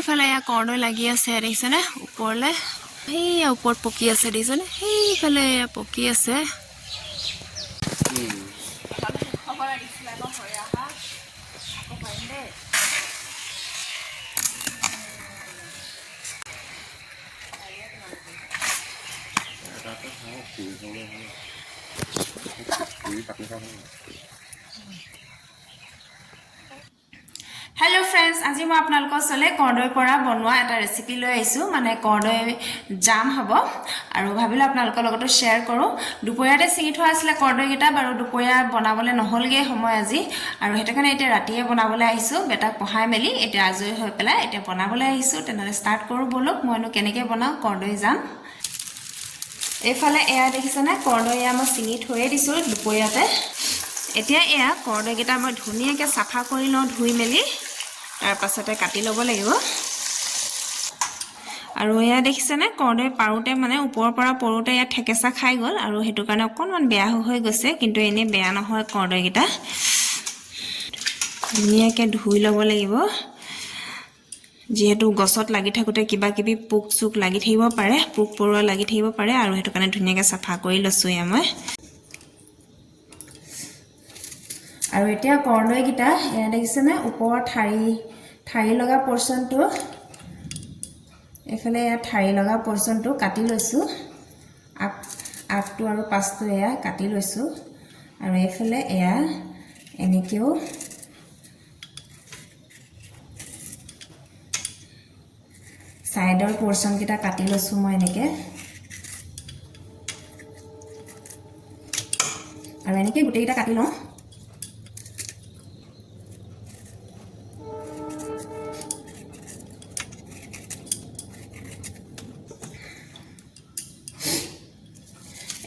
এইফালে এয়া কৰ্ণই লাগি আছে দেখিছেনে ওপৰলে সেইয়া ওপৰত পকি আছে দেখিছেনে সেইফালে পকি আছে খবৰ আহিছিলে ন হৈ আহা আকৌ পাৰিম দেই हेलो फ्रेंड्स आज मैं आपनालोকৰ চলে কৰ্দৈ পৰা বনোৱা এটা ৰেচিপি লৈ আইছো মানে কৰ্দৈ জাম হ'ব আৰু ভাবিলো आपनाলোকৰ লগতো শেয়াৰ কৰো দুপৰীয়াতে চিঙি থোৱা আছিল কৰ্দৈ গিটা বাৰু দুপৰীয়া বনাবলে নহলগে সময় আজি আৰু হেতু কাৰণে এতিয়া ৰাতিয়ে বনাবলে আহিছো বেটাক পঢ়াই মেলি এতিয়া আজৰি হৈ পেলাই এতিয়া বনাবলে আহিছো তেনলে স্টাৰ্ট কৰো বলক মইনো কেনেকে বনাও কৰ্দৈ জাম এফালে এয়া দেখিছনে কৰ্দৈ মই চিঙি থৈয়ে দিছো দুপৰীয়াতে এতিয়া এয়া কৰ্দৈ গিটা মই ধুনিয়াকে সাফা কৰি লওঁ ধুই মেলি তাৰ পাছতে কাটি লব লাগিব আৰু এয়া দেখিছেনে কৰ্দৈ পাৰুতে মানে ওপৰৰ পৰা পৰুতে ইয়া ঠেকেচা খাই গল আৰু হেতু কাৰণে অকনমান বেয়া হৈ গৈছে কিন্তু এনে বেয়া নহয় কৰ্দৈ গিটা ধুনিয়াকে ধুই লব লাগিব যেহেতু গছত লাগি থাকুতে কিবা কিবি পোক চুক লাগি থাকিব পাৰে পোক পৰুৱা লাগি থাকিব পাৰে আৰু হেতু কাৰণে ধুনিয়াকে সাফা কৰি লছো মই আৰু এতিয়া কৰ্দৈ গিটা এয়া দেখিছেনে ওপৰৰ ঠাৰি লগা পৰ্চনটো এফালে এয়া ঠাৰি লগা পৰ্চনটো কাটি লৈছো আগটো আৰু পাছটো এয়া কাটি লৈছো আৰু এফালে এয়া এনেকেও সাইডৰ পৰ্চন গিটা কাটি লৈছো মই এনেকে আৰু এনেকে গুটেই গিটা কাটি লওঁ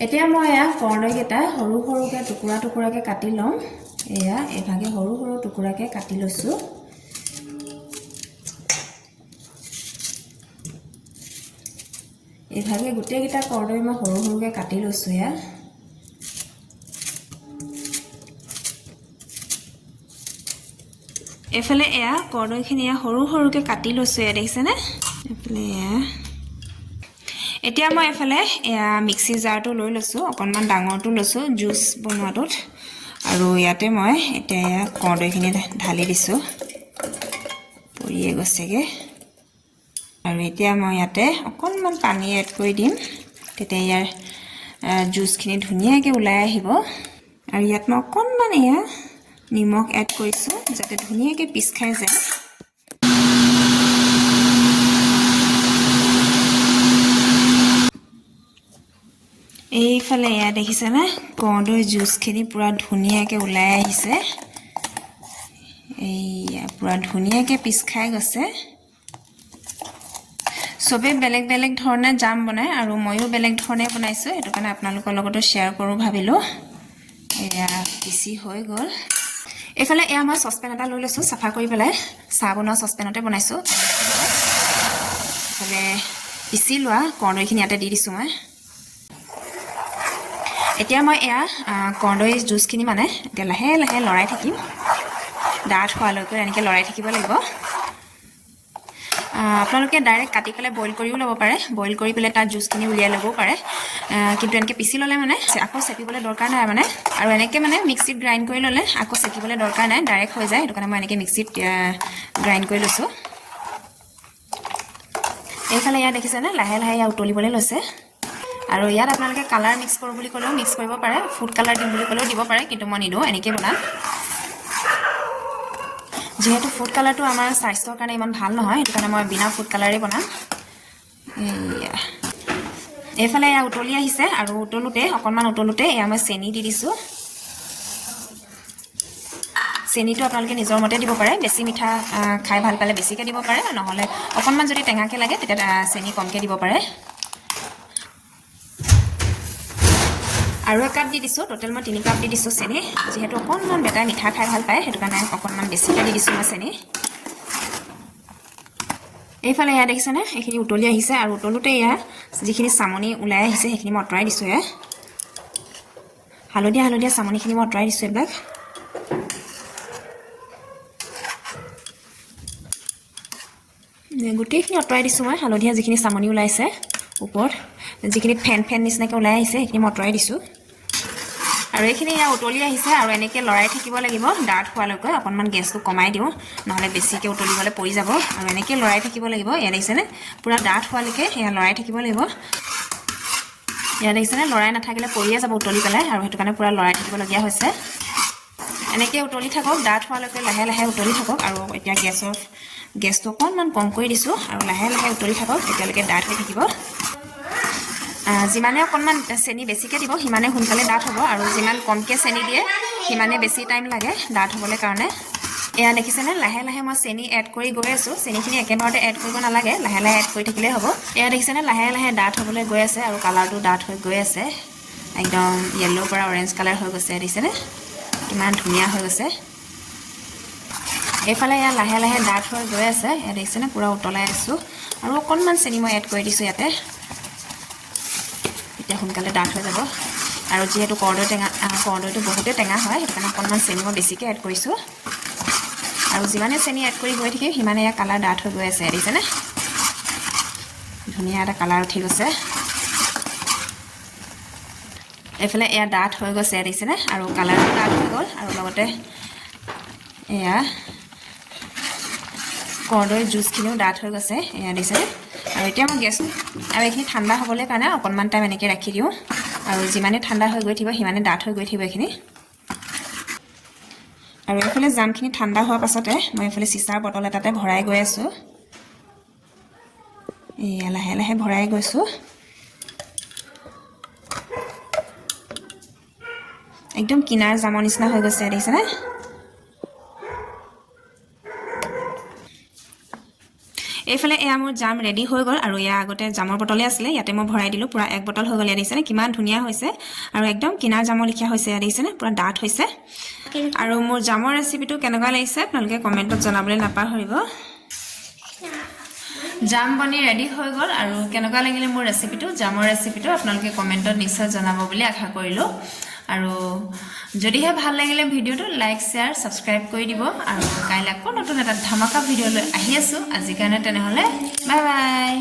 এতিয়া মই এয়া কৰ্দৈ গিটা সৰু সৰুকে টুকুৰাকে কাটি লম এয়া এভাগে সৰু সৰু টুকুৰাকে কাটি লৈছো এভাগে গুটেই গিটা কৰ্দৈ মই সৰু সৰুকে কাটি লৈছো এয়া এফালে এয়া কৰ্দৈখিনি সৰু সৰুকে কাটি লৈছো এয়া দেখিছেনে এফালে এয়া এতিয়া মই এফালে এয়া মিক্সি জাৰটো লৈ লৈছো অকনমান ডাঙৰটো লৈছো জুস বনোৱাটোত আৰু ইয়াতে মই এতিয়া কৰ্দৈখিনি ঢালি দিছো পৰিয়ে গৈছেগে আৰু এতিয়া মই ইয়াতে অকনমান পানী এড কৰি দিম তেতিয়া ইয়াৰ জুসখিনি ধুনিয়াকে ওলাই আহিব আৰু ইয়াত মই অকনমান এয়া নিমখ এড কৰিছো যাতে ধুনিয়াকে পিছ খাই যায় এইফালে এয়া দেখিছেনে কৰ্দৈ জুসখিনি পুৰা ধুনিয়াকে ওলাই আহিছে এইয়া পুৰা ধুনিয়াকে পিছ খাই গৈছে সবে বেলেগ বেলেগ ধৰণে জাম বনায় আৰু ময়ো বেলেগ ধৰণে বনাইছো এটো কাৰণে আপোনালোকৰ লগতো শেয়াৰ কৰো ভাবিলো এয়া পিছি হৈ গল এফালে এয়া মই সসপেন এটা লৈ লৈছো সাফা কৰি পেলাই চাহ বনোৱা সসপেনতে বনাইছো এফালে পিছি লোৱা কৰ্দৈখিনি ইয়াতে দি দিছো মই এতিয়া মই এয়া কৰ্দৈ জুসখিনি মানে এতিয়া লাহে লাহে লৰাই থাকিম ডাঠ হোৱালৈকে এনেকৈ লৰাই থাকিব লাগিব আপোনালোকে ডাইৰেক্ট কাটি পেলাই বইল কৰিও ল'ব পাৰে বইল কৰি পেলাই তাৰ জুসখিনি উলিয়াই ল'বও পাৰে কিন্তু এনেকৈ পিছি ল'লে মানে আকৌ চেপিবলৈ দৰকাৰ নাই মানে আৰু এনেকৈ মানে মিক্সিত গ্ৰাইণ্ড কৰি ল'লে আকৌ চেকিবলৈ দৰকাৰ নাই ডাইৰেক্ট হৈ যায় সেইটো কাৰণে মই এনেকৈ মিক্সিত গ্ৰাইণ্ড কৰি লৈছো এইফালে ইয়া দেখিছেনে লাহে লাহে ইয়া উতলিবলৈ লৈছে আৰু ইয়াত আপোনালোকে কালাৰ মিক্স কৰো বুলি ক'লেও মিক্স কৰিব পাৰে ফুড কালাৰ দিম বুলি ক'লেও দিব পাৰে কিন্তু মই নিদো এনেকৈ বনাম যেহেতু ফুড কালাৰটো আমাৰ স্বাস্থ্যৰ কাৰণে ইমান ভাল নহয় সেইটো কাৰণে মই বিনা ফুড কালাৰে বনাম এইফালে এয়া উতলি আহিছে আৰু উতলোতে অকনমান উতলোতে এয়া মই চেনি দি দিছো চেনিটো আপোনালোকে নিজৰ মতে দিব পাৰে বেছি মিঠা খাই ভাল পালে বেছিকে দিব পাৰে নহলে অকনমান যদি টেঙাকে লাগে তেতিয়া চেনি কমকে দিব পাৰে আৰু এক কাপ দি দিছো টোটাল মই 3 কাপ দি দিছো চেনি যেহেতু অকনমান বেটা মিঠা খাই ভাল পায় হেতু কাৰণে অকনমান বেছিকে দি দিছো মই চেনি এইফালে ইয়া দেখিছেনে এখিনি উতলি আহিছে আৰু উতলুতে ইয়া যিখিনি সামনি ওলাই আহিছে হেখিনি মই অতৰাই দিছো এ হালদিয়া সামনিখিনি মই অতৰাই দিছো এবিলাক গোটেইখিনি অঁতৰাই দিছোঁ মই হালধীয়া যিখিনি চামনি ওলাইছে ওপৰত যিখিনি ফেন নিচিনাকৈ ওলাই আহিছে সেইখিনি মই অঁতৰাই দিছোঁ আৰু এইখিনি ইয়াৰ উতলি আহিছে আৰু এনেকৈ লৰাই থাকিব লাগিব ডাঠ হোৱালৈকে অকণমান গেছটো কমাই দিওঁ নহ'লে বেছিকৈ উতলিবলৈ পৰি যাব আৰু এনেকৈ লৰাই থাকিব লাগিব ইয়াত দেখিছেনে পূৰা ডাঠ হোৱালৈকে সেয়া লৰাই থাকিব লাগিব ইয়াত দেখিছেনে লৰাই নাথাকিলে পৰিয়ে যাব উতলি পেলাই আৰু সেইটো কাৰণে পূৰা লৰাই থাকিবলগীয়া হৈছে এনেকৈ উতলি থাকক ডাঠ হোৱালৈকে লাহে লাহে উতলি থাকক আৰু এতিয়া গেছটো অকণমান কম কৰি দিছোঁ আৰু লাহে লাহে উতলি থাকক এতিয়ালৈকে ডাঠ হৈ থাকিব যিমানে অকণমান চেনি বেছিকৈ দিব সিমানে সোনকালে ডাঠ হ'ব আৰু যিমান কমকৈ চেনি দিয়ে সিমানে বেছি টাইম লাগে ডাঠ হ'বলৈ কাৰণে এয়া দেখিছেনে লাহে লাহে মই চেনি এড কৰি গৈ আছোঁ চেনিখিনি একেবাৰতে এড কৰিব নালাগে লাহে লাহে এড কৰি থাকিলেই হ'ব এয়া দেখিছেনে লাহে লাহে ডাঠ হ'বলৈ গৈ আছে আৰু কালাৰটো ডাঠ হৈ গৈ আছে একদম য়েল্লোৰ পৰা অৰেঞ্জ কালাৰ হৈ গৈছে দেখিছেনে কিমান ধুনীয়া হৈ গৈছে এইফালে এয়া লাহে লাহে ডাঠ হৈ গৈ আছে এয়া দেখিছেনে পূৰা উতলাই আছোঁ আৰু অকণমান চেনি মই এড কৰি দিছোঁ ইয়াতে এতিয়া সোনকালে ডাঠ হৈ যাব আৰু যিহেতু কৰ্দৈটো বহুতেই টেঙা হয় সেইটো কাৰণে অকণমান চেনি মই বেছিকৈ এড কৰিছোঁ আৰু যিমানে চেনি এড কৰি গৈ থাকিম সিমানে ইয়াৰ কালাৰ ডাঠ হৈ গৈ আছে দেখিছেনে ধুনীয়া এটা কালাৰ উঠি গৈছে এইফালে এয়া ডাঠ হৈ গৈছে দেখিছেনে আৰু কালাৰটো ডাঠ হৈ গ'ল আৰু লগতে এয়া কৰ্দৈৰ জুচখিনিও ডাঠ হৈ গৈছে এয়া দেখিছেনে আৰু এতিয়া মই গেছ আৰু এইখিনি ঠাণ্ডা হ'বলৈ কাৰণে অকণমান টাইম এনেকৈ ৰাখি দিওঁ আৰু যিমানে ঠাণ্ডা হৈ গৈ থাকিব সিমানে ডাঠ হৈ গৈ থাকিব এইখিনি আৰু এইফালে জামখিনি ঠাণ্ডা হোৱাৰ পাছতে মই এইফালে চিচাৰ বটল এটাতে ভৰাই গৈ আছোঁ এয়া লাহে লাহে ভৰাই গৈছোঁ একদম কিনাৰ জামৰ নিচিনা হৈ গৈছে দেখিছেনে এইফালে এয়া মোৰ জাম ৰেডি হৈ গ'ল আৰু এয়া আগতে জামৰ বটলে আছিলে ইয়াতে মই ভৰাই দিলোঁ পূৰা এক বটল হৈ গ'ল ইয়াত দেখিছেনে কিমান ধুনীয়া হৈছে আৰু একদম কিনাৰ জামৰ লেখীয়া হৈছে ইয়াত দেখিছেনে পূৰা ডাঠ হৈছে আৰু মোৰ জামৰ ৰেচিপিটো কেনেকুৱা লাগিছে আপোনালোকে কমেণ্টত জনাবলৈ নাপাহৰিব জাম বনি ৰেডি হৈ গ'ল আৰু কেনেকুৱা লাগিলে মোৰ ৰেচিপিটো জামৰ ৰেচিপিটো আপোনালোকে কমেণ্টত নিশ্চয় জনাব বুলি আশা কৰিলোঁ আৰু যদিহে ভাল লাগিলে ভিডিঅ'টো লাইক শ্বেয়াৰ ছাবস্ক্ৰাইব কৰি দিব আৰু কাইলৈ আকৌ নতুন এটা ধামাকা ভিডিঅ' লৈ আহি আছোঁ আজিৰ কাৰণে তেনেহ'লে বাই বাই